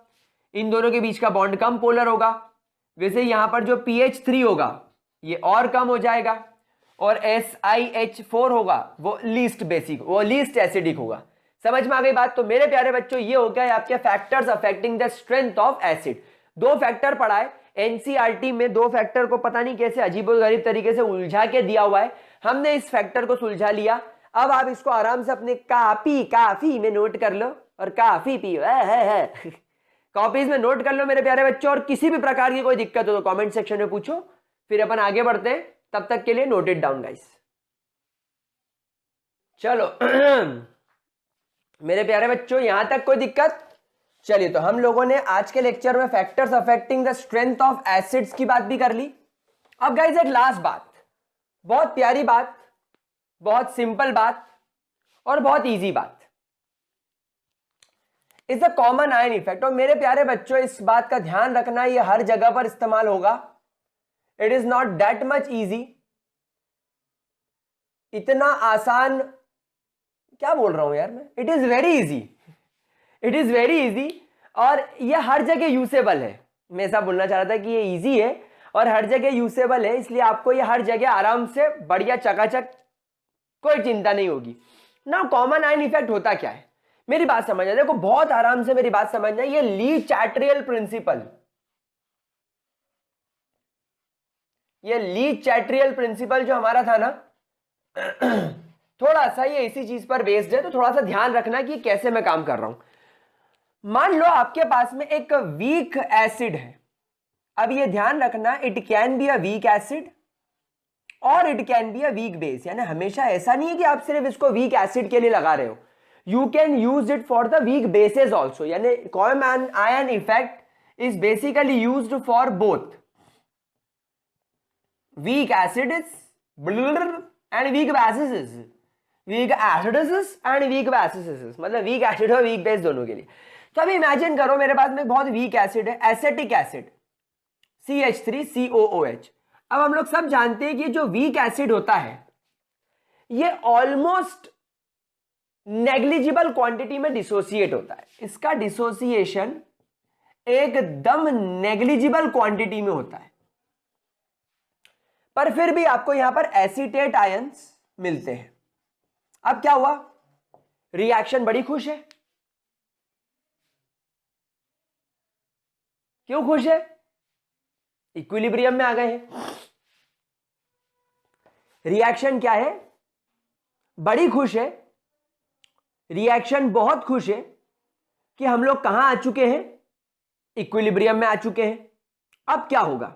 इन दोनों के बीच का बॉन्ड कम पोलर होगा। वैसे यहां पर जो PH3 होगा ये और कम हो जाएगा, और SiH4 होगा वो लीस्ट बेसिक, वो लीस्ट एसिडिक होगा। समझ में आ गई बात। तो मेरे प्यारे बच्चों ये हो गया आपके factors affecting the strength of acid. दो फैक्टर पढ़ाए एनसीईआरटी में, दो फैक्टर को पता नहीं कैसे अजीबोगरीब तरीके से उलझा के दिया हुआ है, हमने इस फैक्टर को सुलझा लिया। अब आप इसको आराम से अपने काफी में नोट कर लो, और काफी पियो है कॉपीज में नोट कर लो मेरे प्यारे बच्चों। और किसी भी प्रकार की कोई दिक्कत हो तो कमेंट सेक्शन में पूछो, फिर अपन आगे बढ़ते हैं। तब तक के लिए नोट इट डाउन गाइस। चलो मेरे प्यारे बच्चों यहां तक कोई दिक्कत। चलिए, तो हम लोगों ने आज के लेक्चर में factors affecting the strength of acids की बात भी कर ली। अब गाइस एक लास्ट बात, बहुत प्यारी बात, बहुत सिंपल बात और बहुत इजी बात, is the common ion effect. और मेरे प्यारे बच्चों इस बात का ध्यान रखना, ये हर जगह पर इस्तेमाल होगा, it is not that much easy. इतना आसान क्या बोल रहा हूं यार मैं, it is very easy, it is very easy, और ये हर जगह यूसेबल है। मैं ऐसा बोलना चाह रहा था कि ये इजी है और हर जगह यूसेबल है, इसलिए आपको ये हर जगह आराम से बढ़िया चकाचक, कोई चिंता नहीं होगी ना। कॉमन आयन इफेक्ट होता क्या है, मेरी बात समझना, देखो बहुत आराम से मेरी बात समझना। ये ली चैट्रियल प्रिंसिपल, ये ली चैट्रियल प्रिंसिपल जो हमारा था ना थोड़ा सा ये इसी चीज पर बेस्ड है, तो थोड़ा सा ध्यान रखना कि कैसे मैं काम कर रहा हूं। मान लो आपके पास में एक वीक एसिड है, अब ये ध्यान रखना, it can be a weak acid और it can be a weak base. यानी हमेशा ऐसा नहीं है कि आप सिर्फ इसको वीक एसिड के लिए लगा रहे हो, you can use it for the weak bases also. यानी common ion effect is basically used for both weak acids and weak bases, weak acids and weak bases, मतलब weak acid और weak base दोनों के लिए। तो अभी imagine करो मेरे पास में बहुत वीक एसिड है, एसेटिक एसिड CH3COOH। अब हम लोग सब जानते हैं कि जो वीक एसिड होता है ये ऑलमोस्ट नेग्लिजिबल क्वांटिटी में डिसोसिएट होता है, इसका डिसोसिएशन एकदम नेग्लिजिबल क्वांटिटी में होता है, पर फिर भी आपको यहां पर एसीटेट आयंस मिलते हैं। अब क्या हुआ, रिएक्शन बड़ी खुश है, क्यों खुश है, इक्विलिब्रियम में आ गए हैं। रिएक्शन क्या है, बड़ी खुश है, रिएक्शन बहुत खुश है कि हम लोग कहां आ चुके हैं, इक्विलिब्रियम में आ चुके हैं। अब क्या होगा?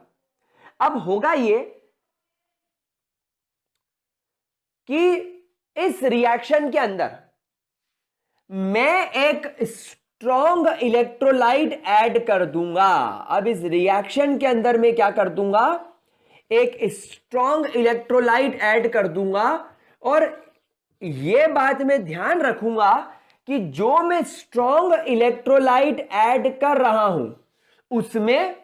अब होगा ये कि इस रिएक्शन के अंदर मैं एक स्ट्रॉन्ग इलेक्ट्रोलाइट ऐड कर दूंगा। अब इस रिएक्शन के अंदर मैं क्या कर दूंगा? एक स्ट्रॉन्ग इलेक्ट्रोलाइट ऐड कर दूंगा, और यह बात मैं ध्यान रखूंगा कि जो मैं स्ट्रॉन्ग इलेक्ट्रोलाइट ऐड कर रहा हूं उसमें,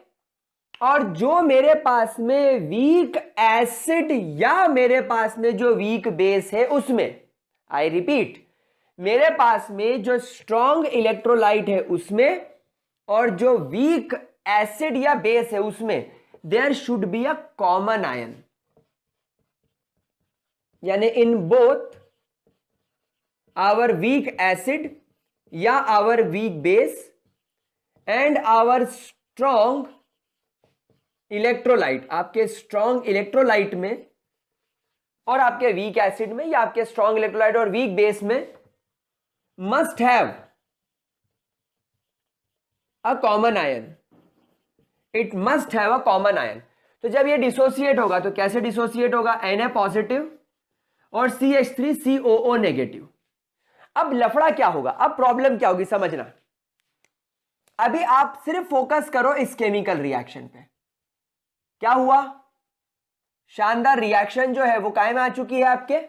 और जो मेरे पास में वीक एसिड या मेरे पास में जो वीक बेस है उसमें, आई रिपीट, मेरे पास में जो स्ट्रॉन्ग इलेक्ट्रोलाइट है उसमें और जो वीक एसिड या बेस है उसमें, there should be a common ion, यानी in both our weak acid या our weak base and our strong electrolyte, आपके स्ट्रॉन्ग इलेक्ट्रोलाइट में और आपके वीक एसिड में या आपके स्ट्रॉन्ग इलेक्ट्रोलाइट और वीक बेस में must have a common ion, it must have a common ion. तो जब ये डिसोसिएट होगा तो कैसे डिसोसिएट होगा? Na पॉजिटिव और CH3COO नेगेटिव। अब लफड़ा क्या होगा? अब प्रॉब्लम क्या होगी समझना। अभी आप सिर्फ फोकस करो इस केमिकल रिएक्शन पे। क्या हुआ? शानदार रिएक्शन जो है वो कायम आ चुकी है, आपके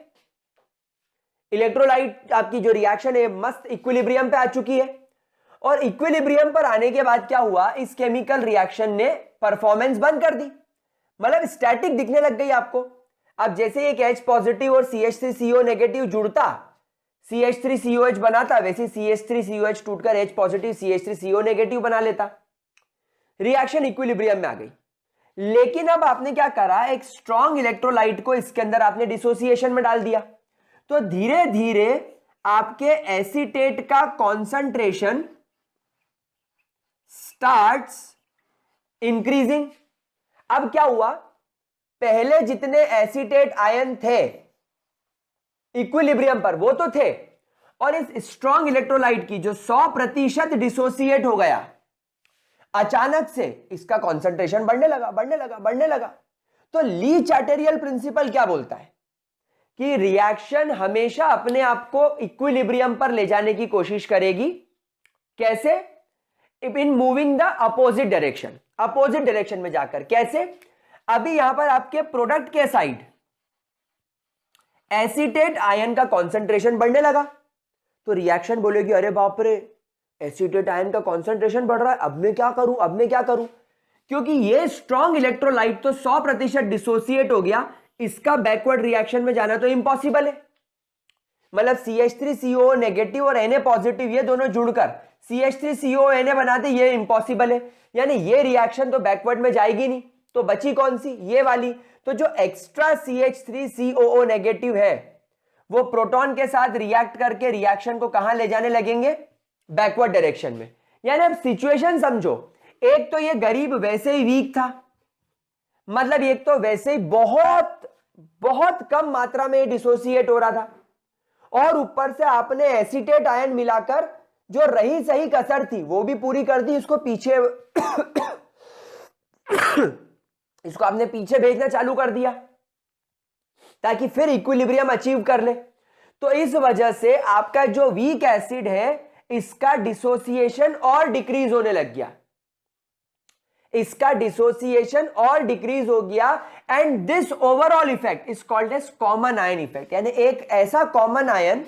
इलेक्ट्रोलाइट, आपकी जो रिएक्शन है मस्त इक्विलिब्रियम पे आ चुकी है। और इक्विलिब्रियम पर आने के बाद क्या हुआ? इस केमिकल रिएक्शन ने परफॉर्मेंस बंद कर दी, मतलब स्टैटिक दिखने लग गई आपको। अब जैसे एक H पॉजिटिव और CH3CO नेगेटिव जुड़ता, CH3COH बनाता, वैसे CH3COH टूटकर H पॉजिटिव CH3CO नेगेटिव बना लेता। रिएक्शन इक्विलिब्रियम में आ गई। लेकिन अब आपने क्या करा? एक स्ट्रॉन्ग इलेक्ट्रोलाइट को इसके अंदर आपने डिसोसिएशन में डाल दिया, तो धीरे धीरे आपके एसीटेट का कॉन्सेंट्रेशन स्टार्ट्स इंक्रीजिंग। अब क्या हुआ? पहले जितने एसीटेट आयन थे इक्विलिब्रियम पर वो तो थे, और इस स्ट्रॉन्ग इलेक्ट्रोलाइट की जो 100% डिसोसिएट हो गया, अचानक से इसका कॉन्सेंट्रेशन बढ़ने लगा, बढ़ने लगा, बढ़ने लगा। तो ली चार्टेरियल प्रिंसिपल क्या बोलता है कि रिएक्शन हमेशा अपने आप को इक्विलिब्रियम पर ले जाने की कोशिश करेगी। कैसे? In moving the opposite direction, opposite direction में जाकर। कैसे? अभी यहां पर आपके प्रोडक्ट के साइड एसीटेट आयन का कॉन्सेंट्रेशन बढ़ने लगा, तो रिएक्शन बोलेगी अरे बाप रे, एसीटेट आयन का कॉन्सेंट्रेशन बढ़ रहा है, अब मैं क्या करूं, अब मैं क्या करूं? क्योंकि ये स्ट्रॉन्ग इलेक्ट्रोलाइट तो 100% डिसोसिएट हो गया, इसका बैकवर्ड रिएक्शन में जाना तो इंपॉसिबल है। मतलब CH3CO नेगेटिव और Na पॉजिटिव ये दोनों जुड़कर CH3CONA बनाते, ये इंपॉसिबल है, यानी ये रिएक्शन तो बैकवर्ड में जाएगी नहीं। तो बची कौन सी? ये वाली। तो जो एक्स्ट्रा CH3COO नेगेटिव है वो प्रोटॉन के साथ रिएक्ट करके रिएक्शन को कहां ले जाने लगेंगे? बैकवर्ड डायरेक्शन में। यानी अब सिचुएशन समझो, एक तो ये गरीब वैसे ही वीक था, मतलब एक तो वैसे ही बहुत बहुत कम मात्रा में डिसोसिएट हो रहा था, और ऊपर से आपने एसीटेट आयन मिलाकर जो रही सही कसर थी वो भी पूरी कर दी, इसको पीछे इसको आपने पीछे भेजना चालू कर दिया ताकि फिर इक्विलिब्रियम अचीव कर ले। तो इस वजह से आपका जो वीक एसिड है इसका डिसोसिएशन और डिक्रीज होने लग गया, इसका डिसोसिएशन और डिक्रीज हो गया, and this overall effect is called as common ion effect. यानी एक ऐसा कॉमन आयन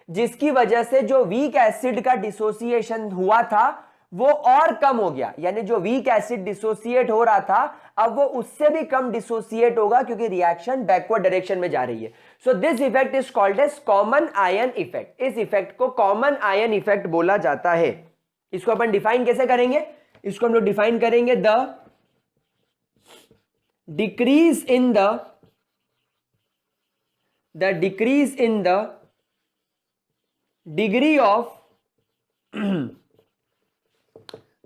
जिसकी वजह से जो वीक एसिड का डिसोसिएशन हुआ था वो और कम हो गया, यानी जो वीक एसिड डिसोसिएट हो रहा था अब वो उससे भी कम डिसोसिएट होगा क्योंकि रिएक्शन बैकवर्ड डायरेक्शन में जा रही है। So this effect is called as common ion effect. इस इफेक्ट को कॉमन आयन इफेक्ट बोला जाता है। इसको अपन डिफाइन कैसे करेंगे? इसको हम लोग डिफाइन करेंगे the decrease in the degree of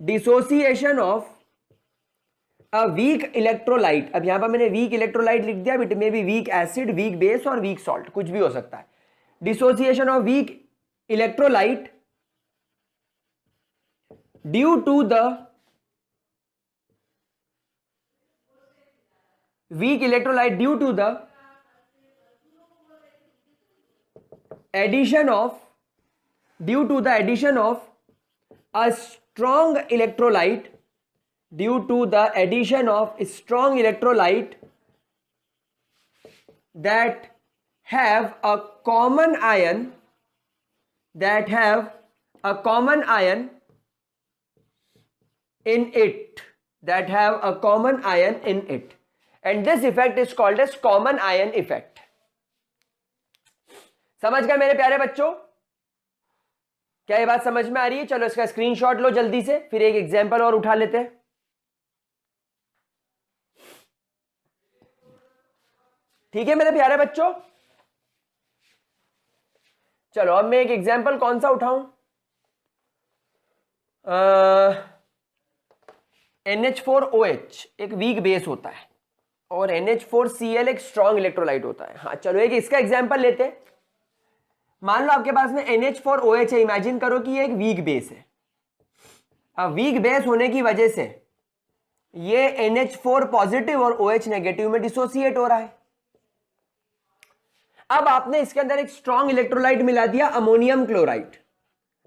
dissociation of a weak electrolyte. अब यहां पर मैंने वीक इलेक्ट्रोलाइट लिख दिया, it may be weak acid, weak base और वीक सॉल्ट, कुछ भी हो सकता है। Dissociation of weak electrolyte due to the weak electrolyte due to the addition of a strong electrolyte that have a common ion in it, and this effect is called as common ion effect. समझ गए मेरे प्यारे बच्चों? क्या ये बात समझ में आ रही है? चलो इसका स्क्रीनशॉट लो जल्दी से, फिर एक एग्जांपल और उठा लेते हैं. ठीक है मेरे प्यारे बच्चों? चलो अब मैं एक एग्जांपल कौन सा उठाऊं? NH4OH एक वीक बेस होता है और NH4Cl एक स्ट्रॉन्ग इलेक्ट्रोलाइट होता है. हाँ चलो एक इसका एग्जांपल लेते हैं. मान लो आपके पास में NH4OH है. इमेजिन करो कि ये एक वीक बेस है. अब वीक बेस होने की वजह से ये NH4 पॉजिटिव और OH नेगेटिव में डिसोसिएट हो रहा है. अब आपने इसके अंदर एक स्ट्रॉन्ग इलेक्ट्रोलाइट मिला दिया, ammonium chloride.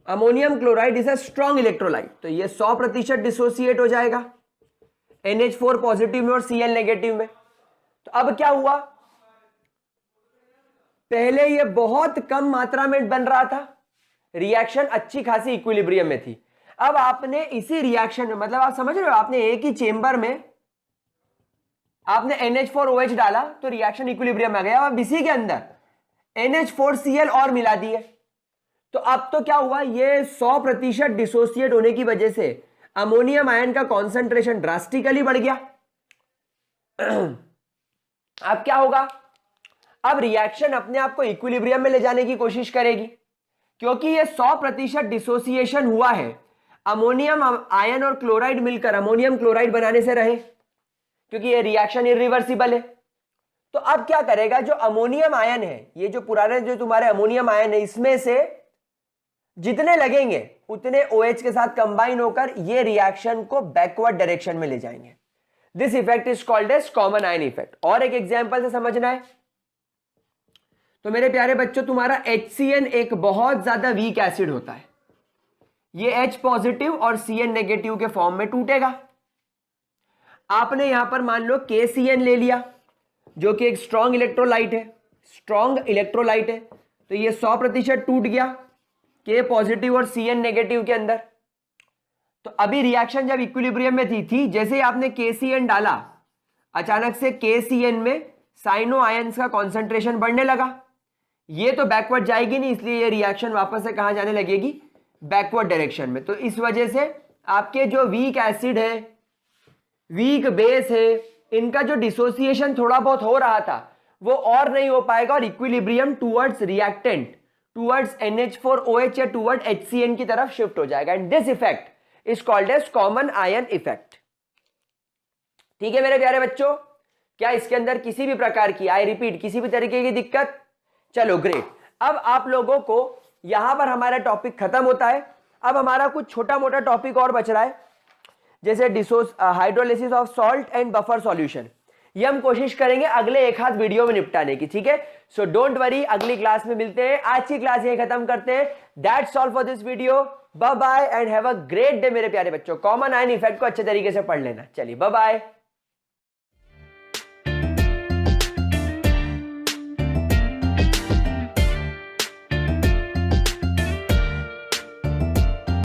Ammonium chloride is a strong electrolyte, तो ये 100% डिसोसिएट हो जाएगा NH4 पॉजिटिव में और Cl नेगेटिव में. तो अब क्या हुआ? पहले ये बहुत कम मात्रा में बन रहा था, रिएक्शन अच्छी खासी इक्विलिब्रियम में थी. अब आपने इसी रिएक्शन में, मतलब आप समझ रहे हो, आपने एक ही चेंबर में आपने NH4OH डाला तो रिएक्शन इक्विलिब्रियम में आ गया. अब इसी के अंदर NH4Cl और मिला दिए, तो अब तो क्या हुआ? ये 100% डिसोसिएट होने की वजह से अमोनियम आयन का कॉन्सेंट्रेशन ड्रास्टिकली बढ़ गया. अब क्या होगा? अब रिएक्शन अपने आप को इक्विलिब्रियम में ले जाने की कोशिश करेगी, क्योंकि ये 100% डिसोसिएशन हुआ है. अमोनियम आयन और क्लोराइड मिलकर अमोनियम क्लोराइड बनाने से रहे, क्योंकि ये रिएक्शन इरिवर्सिबल है. तो अब क्या करेगा? जो अमोनियम आयन है, ये जो पुराने जो तुम्हारे अमोनियम आयन है, इसमें से जितने लगेंगे उतने OH के साथ कंबाइन होकर ये रिएक्शन को बैकवर्ड डायरेक्शन में ले जाएंगे. This effect is called as common ion effect. और एक एग्जांपल से समझना है तो मेरे प्यारे बच्चों, तुम्हारा HCN एक बहुत ज्यादा वीक एसिड होता है. ये H पॉजिटिव और Cn नेगेटिव के फॉर्म में टूटेगा. आपने यहां पर मान लो KCN ले लिया, जो कि एक स्ट्रॉन्ग इलेक्ट्रोलाइट है, तो ये 100% टूट गया K पॉजिटिव और Cn नेगेटिव के अंदर. तो अभी रिएक्शन जब इक्विलिब्रियम में थी, जैसे ही आपने KCN डाला, अचानक से KCN में साइनो आयंस का कॉन्सेंट्रेशन बढ़ने लगा. ये तो बैकवर्ड जाएगी नहीं, इसलिए ये रिएक्शन वापस से कहां जाने लगेगी? बैकवर्ड डायरेक्शन में. तो इस वजह से आपके जो वीक एसिड है, वीक बेस है, इनका जो डिसोसिएशन थोड़ा बहुत हो रहा था वो और नहीं हो पाएगा और equilibrium towards reactant, towards NH4OH या टुवर्ड HCN की तरफ शिफ्ट हो जाएगा. And this effect is called as common ion effect. ठीक है मेरे प्यारे बच्चों? क्या इसके अंदर किसी भी प्रकार की, आई रिपीट, किसी भी तरीके की दिक्कत? चलो ग्रेट. अब आप लोगों को यहां पर हमारा टॉपिक खत्म होता है. अब हमारा कुछ छोटा मोटा टॉपिक और बच रहा है, जैसे hydrolysis of salt and buffer solution. ये हम कोशिश करेंगे अगले एक हाथ वीडियो में निपटाने की. ठीक है, सो डोंट वरी, अगली क्लास में मिलते हैं. आज की क्लास यही खत्म करते हैं. That's all for this video. Bye bye and have a great day मेरे प्यारे बच्चों. कॉमन आयन इफेक्ट को अच्छे तरीके से पढ़ लेना. चलिए बाय बाय.